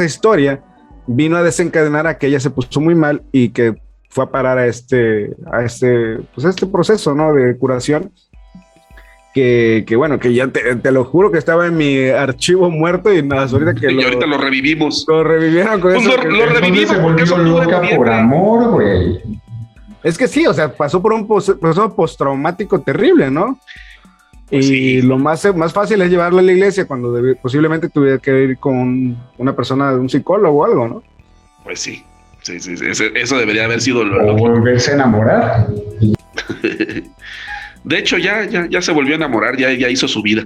historia vino a desencadenar a que ella se puso muy mal y que fue a parar a este proceso, ¿no? De curación. Que bueno, que ya te lo juro que estaba en mi archivo muerto y nada, ahorita que ahorita lo revivimos. Lo revivieron con pues eso. Lo revivimos porque eso loca por amor, güey. Es que sí, o sea, pasó por un proceso postraumático terrible, ¿no? Pues y sí. lo más fácil es llevarlo a la iglesia cuando posiblemente tuviera que ir con una persona, un psicólogo o algo, ¿no? Pues sí. Eso debería haber sido lo O lógico. volverse a enamorar. De hecho, ya se volvió a enamorar, ya hizo su vida.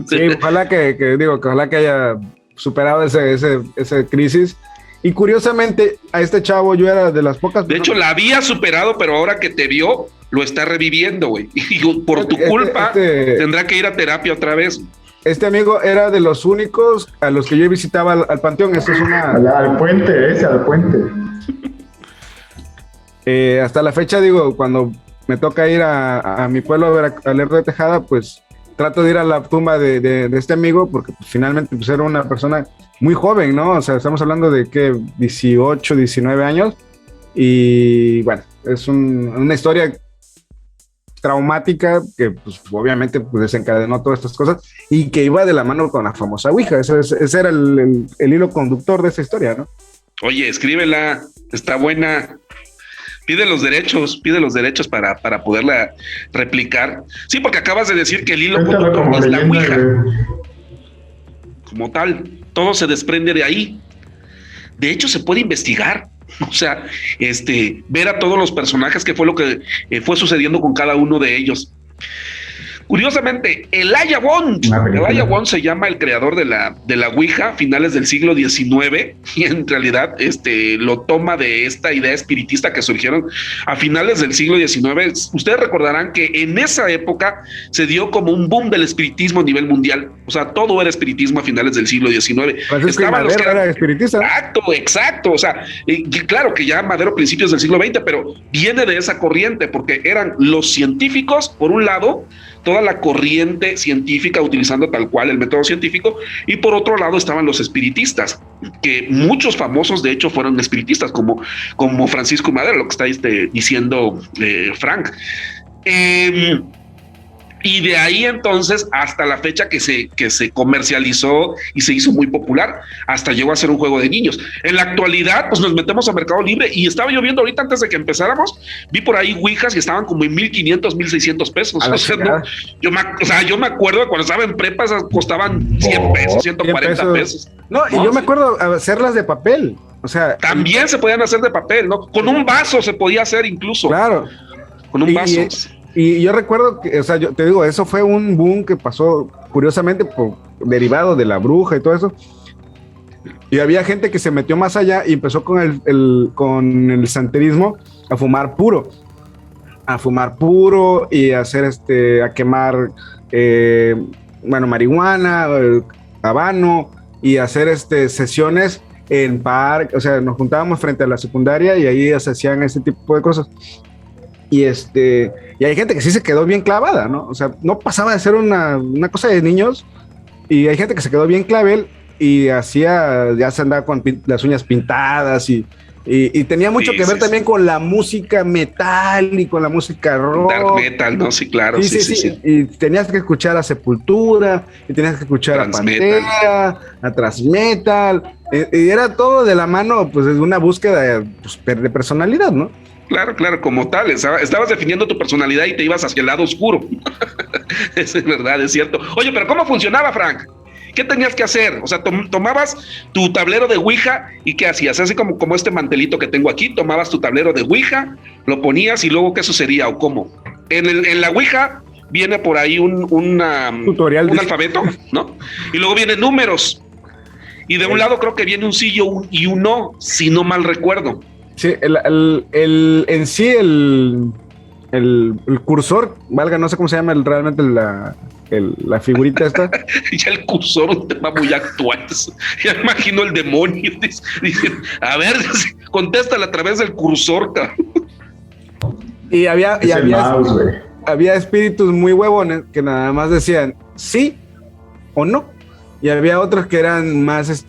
Sí, ojalá que haya superado esa crisis. Y curiosamente, a este chavo yo era de las pocas... De hecho, la había superado, pero ahora que te vio, lo está reviviendo, güey. Y por tu culpa, tendrá que ir a terapia otra vez. Este amigo era de los únicos a los que yo visitaba al panteón. Esto es al puente. Hasta la fecha, digo, cuando me toca ir a mi pueblo a Lerdo de Tejada, pues trato de ir a la tumba de este amigo, porque pues, finalmente pues, era una persona muy joven, ¿no? O sea, estamos hablando de que 18, 19 años, y bueno, es una historia traumática que pues, obviamente pues, desencadenó todas estas cosas y que iba de la mano con la famosa Ouija. Ese era el hilo conductor de esa historia, ¿no? Oye, escríbela, está buena. Pide los derechos para poderla replicar. Sí, porque acabas de decir que el hilo conductor es la Ouija. Como tal, todo se desprende de ahí. De hecho, se puede investigar. O sea, ver a todos los personajes, qué fue lo que fue sucediendo con cada uno de ellos. Curiosamente, Elijah Bond se llama el creador de la Ouija, finales del siglo XIX, y en realidad lo toma de esta idea espiritista que surgieron a finales del siglo XIX. Ustedes recordarán que en esa época se dio como un boom del espiritismo a nivel mundial. O sea, todo era espiritismo a finales del siglo XIX. Estaban los que eran espiritista. Exacto. O sea, claro que ya Madero principios del siglo XX, pero viene de esa corriente porque eran los científicos, por un lado, toda la corriente científica utilizando tal cual el método científico, y por otro lado estaban los espiritistas, que muchos famosos de hecho fueron espiritistas, como Francisco Madero, lo que está diciendo Frank. Y de ahí entonces hasta la fecha que se comercializó y se hizo muy popular, hasta llegó a ser un juego de niños. En la actualidad, pues nos metemos a Mercado Libre y estaba yo viendo ahorita antes de que empezáramos, vi por ahí Ouijas que estaban como en 1,500, 1,600 pesos. O sea, ¿no? Yo me acuerdo cuando estaba en prepa, costaban 100 pesos, 140 pesos. No, y yo me acuerdo hacerlas de papel. O sea, también se podían hacer de papel, ¿no? Con un vaso se podía hacer incluso. Claro. Con un vaso. Y yo recuerdo que, o sea, yo te digo, eso fue un boom que pasó curiosamente derivado de la bruja y todo eso. Y había gente que se metió más allá y empezó con el santerismo a fumar puro y a hacer a quemar marihuana, habano, y hacer sesiones en parque, o sea, nos juntábamos frente a la secundaria y ahí se hacían ese tipo de cosas. Y y hay gente que sí se quedó bien clavada, ¿no? O sea, no pasaba de ser una cosa de niños, y hay gente que se quedó bien clavel y ya se andaba con las uñas pintadas y tenía mucho que ver también con la música metal y con la música rock. Dark metal, ¿no? Sí, claro. Sí. Y tenías que escuchar a Sepultura, y tenías que escuchar a Pantera, a Transmetal, y era todo de la mano, pues, de una búsqueda de personalidad, ¿no? Claro, como tal, estabas definiendo tu personalidad y te ibas hacia el lado oscuro. Es verdad, es cierto. Oye, pero ¿cómo funcionaba, Frank? ¿Qué tenías que hacer? O sea, tomabas tu tablero de Ouija y ¿qué hacías? Así como este mantelito que tengo aquí, tomabas tu tablero de Ouija, lo ponías y luego ¿qué sucedía o cómo? En la Ouija viene por ahí un tutorial, un alfabeto, ¿no? Y luego vienen números. Y de un lado creo que viene un sí y un no, si no mal recuerdo. Sí, el cursor, valga, no sé cómo se llama realmente la figurita esta. Ya el cursor, un tema muy actual. Ya imagino el demonio. Dicen, a ver, contéstale a través del cursor, cabrón. Y había espíritus muy huevones que nada más decían sí o no. Y había otros que eran más,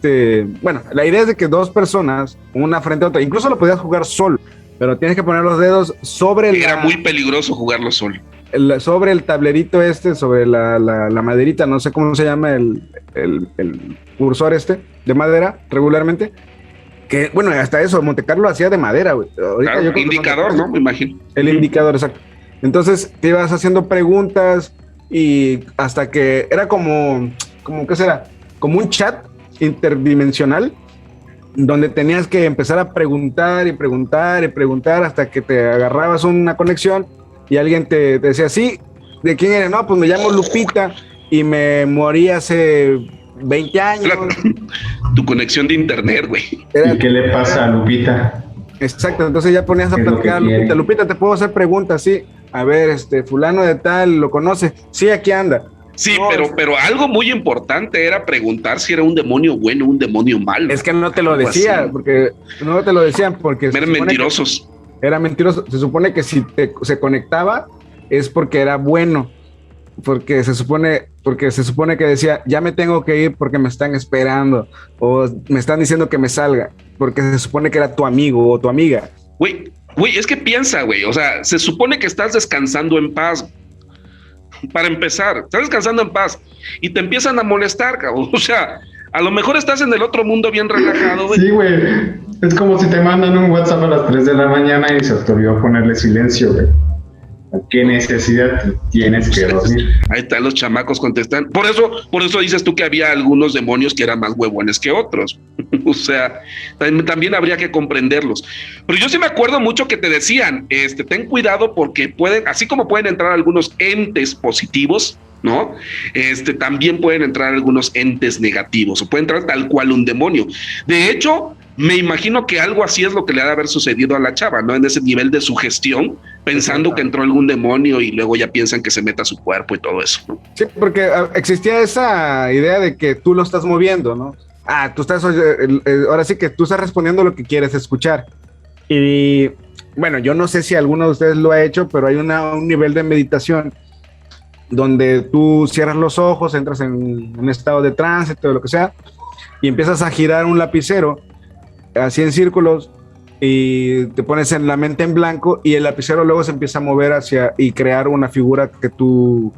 bueno, la idea es de que dos personas, una frente a otra, incluso lo podías jugar solo, pero tienes que poner los dedos sobre Era muy peligroso jugarlo solo. Sobre el tablerito sobre la maderita, no sé cómo se llama el cursor de madera, regularmente. Que, bueno, hasta eso, Montecarlo hacía de madera, güey. Claro, indicador, ¿no? Me imagino. El indicador, exacto. Entonces, te ibas haciendo preguntas y hasta que era como ¿qué será? Como un chat interdimensional donde tenías que empezar a preguntar hasta que te agarrabas una conexión y alguien te decía, sí, ¿de quién eres? No, pues me llamo Lupita y me morí hace 20 años. Claro. Tu conexión de internet, güey. ¿Y qué le pasa a Lupita? Exacto, entonces ya ponías a platicar a Lupita. Lupita, te puedo hacer preguntas, sí. A ver, fulano de tal, ¿lo conoce? Sí, aquí anda. Sí, no, pero algo muy importante era preguntar si era un demonio bueno o un demonio malo. Es que no te lo decía, porque no te lo decían porque eran mentirosos. Era mentiroso. Se supone que si se conectaba es porque era bueno, porque se supone que decía, ya me tengo que ir porque me están esperando o me están diciendo que me salga, porque se supone que era tu amigo o tu amiga. Güey, es que piensa, güey, o sea, se supone que estás descansando en paz. Para empezar, estás descansando en paz y te empiezan a molestar, cabrón. O sea, a lo mejor estás en el otro mundo bien relajado, güey. Sí, güey. Es como si te mandan un WhatsApp a las 3 de la mañana y se olvidó ponerle silencio, güey. ¿Qué necesidad tienes que dormir? Ahí están los chamacos contestan. Por eso dices tú que había algunos demonios que eran más huevones que otros. O sea, también habría que comprenderlos. Pero yo sí me acuerdo mucho que te decían, ten cuidado porque pueden, así como pueden entrar algunos entes positivos, ¿no? También pueden entrar algunos entes negativos o puede entrar tal cual un demonio. De hecho, me imagino que algo así es lo que le ha de haber sucedido a la chava, ¿no? En ese nivel de sugestión, pensando que entró algún demonio y luego ya piensan que se meta a su cuerpo y todo eso, ¿no? Sí, porque existía esa idea de que tú lo estás moviendo, ¿no? Tú estás, ahora sí que tú estás respondiendo lo que quieres escuchar. Y bueno, yo no sé si alguno de ustedes lo ha hecho, pero hay un nivel de meditación donde tú cierras los ojos, entras en un estado de tránsito o lo que sea, y empiezas a girar un lapicero así en círculos y te pones en la mente en blanco y el lapicero luego se empieza a mover hacia y crear una figura que tú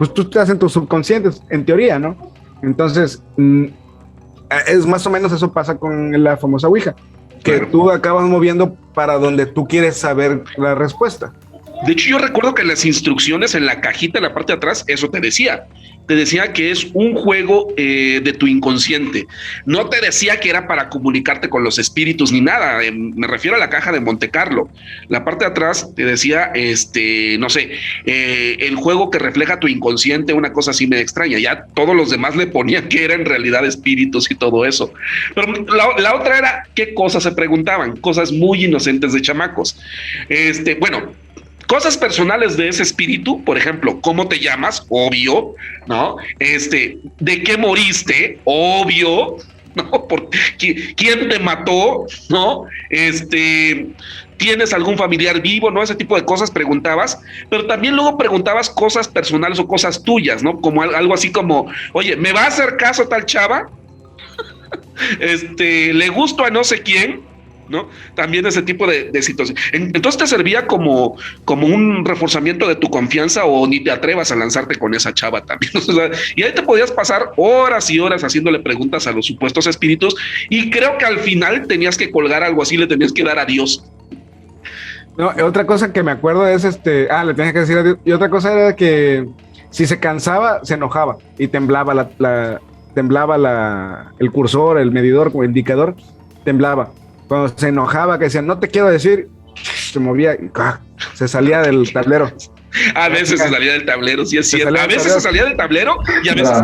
estás en tus subconscientes, en teoría, ¿no? Entonces, es más o menos eso pasa con la famosa Ouija, que tú acabas moviendo para donde tú quieres saber la respuesta. De hecho, yo recuerdo que las instrucciones en la cajita, en la parte de atrás, eso te decía que es un juego de tu inconsciente. No te decía que era para comunicarte con los espíritus ni nada. Me refiero a la caja de Montecarlo. La parte de atrás te decía, no sé, el juego que refleja tu inconsciente, una cosa así me extraña. Ya todos los demás le ponían que era en realidad espíritus y todo eso. Pero la otra era qué cosas se preguntaban, cosas muy inocentes de chamacos. Bueno, cosas personales de ese espíritu, por ejemplo, ¿cómo te llamas? Obvio, ¿no? ¿De qué moriste? Obvio, ¿no? ¿Quién te mató? ¿No? ¿Tienes algún familiar vivo? ¿No? Ese tipo de cosas preguntabas, pero también luego preguntabas cosas personales o cosas tuyas, ¿no? Como algo así como, oye, ¿me va a hacer caso tal chava? ¿Le gusto a no sé quién? ¿No? También ese tipo de situaciones. Entonces te servía como un reforzamiento de tu confianza, o ni te atrevas a lanzarte con esa chava también. O sea, y ahí te podías pasar horas y horas haciéndole preguntas a los supuestos espíritus, y creo que al final tenías que colgar algo así, le tenías que dar adiós. No, otra cosa que me acuerdo es le tenías que decir adiós. Y otra cosa era que si se cansaba, se enojaba y temblaba el cursor, el medidor, el indicador, temblaba. Cuando se enojaba, que decían, no te quiero decir, se movía y se salía del tablero. A veces se salía del tablero, sí es cierto. A veces se salía del tablero y a veces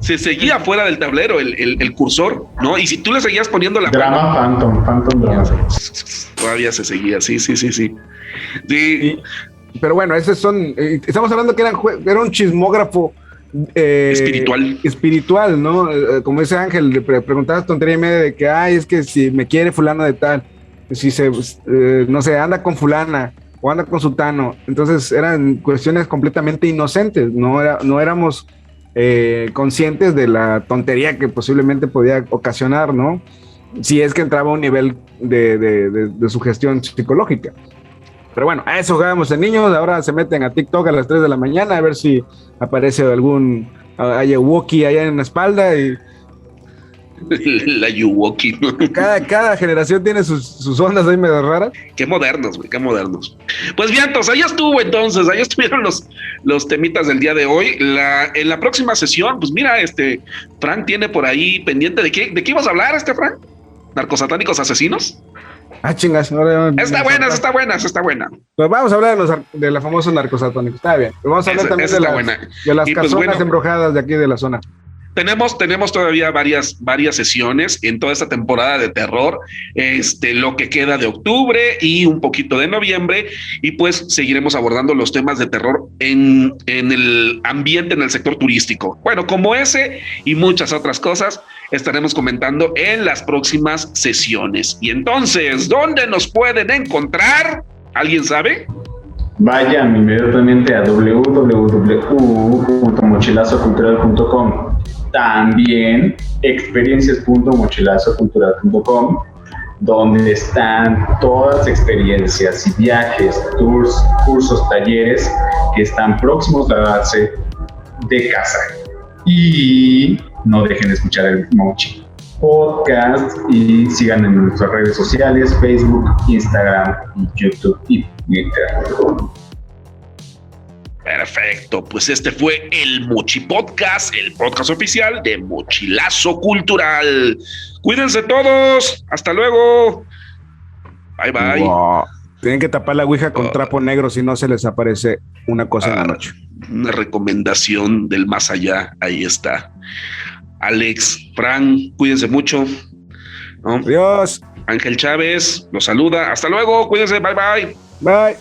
se seguía fuera del tablero el cursor, ¿no? Y si tú le seguías poniendo la mano, Phantom Drama. Todavía se seguía, sí. Pero bueno, esos son, estamos hablando que era un chismógrafo espiritual, ¿no? Como dice Ángel, le preguntabas tontería y media de que, es que si me quiere fulano de tal, si no sé, anda con fulana o anda con sutano. Entonces eran cuestiones completamente inocentes, no éramos conscientes de la tontería que posiblemente podía ocasionar, ¿no? Si es que entraba a un nivel de sugestión psicológica. Pero bueno, a eso jugábamos de niños. Ahora se meten a TikTok a las 3 de la mañana a ver si aparece algún Ayuwoki allá en la espalda. Y la Ayuwoki, ¿no? Cada generación tiene sus ondas ahí medio raras. Qué modernos, güey, qué modernos. Pues bien, entonces, ahí estuvieron los temitas del día de hoy. En la próxima sesión, pues mira, Frank tiene por ahí pendiente ¿de qué ibas a hablar, Frank? ¿Narcosatánicos asesinos? Chingas. Está buena. Pues vamos a hablar de los famosos narcosatánicos. Está bien. Pues vamos a hablar también de las casonas embrujadas de aquí de la zona. Tenemos todavía varias sesiones en toda esta temporada de terror, lo que queda de octubre y un poquito de noviembre, y pues seguiremos abordando los temas de terror en el ambiente, en el sector turístico. Bueno, como ese y muchas otras cosas estaremos comentando en las próximas sesiones. Y entonces, ¿dónde nos pueden encontrar? ¿Alguien sabe? Vayan inmediatamente a www.mochilazocultural.com. También experiencias.mochilazocultural.com, donde están todas las experiencias y viajes, tours, cursos, talleres que están próximos a darse de casa. Y no dejen de escuchar el Mochi Podcast y sigan en nuestras redes sociales, Facebook, Instagram, YouTube y Twitter. Perfecto, pues este fue el Mochi Podcast, el podcast oficial de Mochilazo Cultural. Cuídense todos, hasta luego. Bye bye. Wow. Tienen que tapar la ouija con trapo negro, si no se les aparece una cosa en la noche. Una recomendación del más allá, ahí está. Alex, Fran, cuídense mucho, ¿no? Adiós. Ángel Chávez los saluda. Hasta luego, cuídense, bye bye. Bye.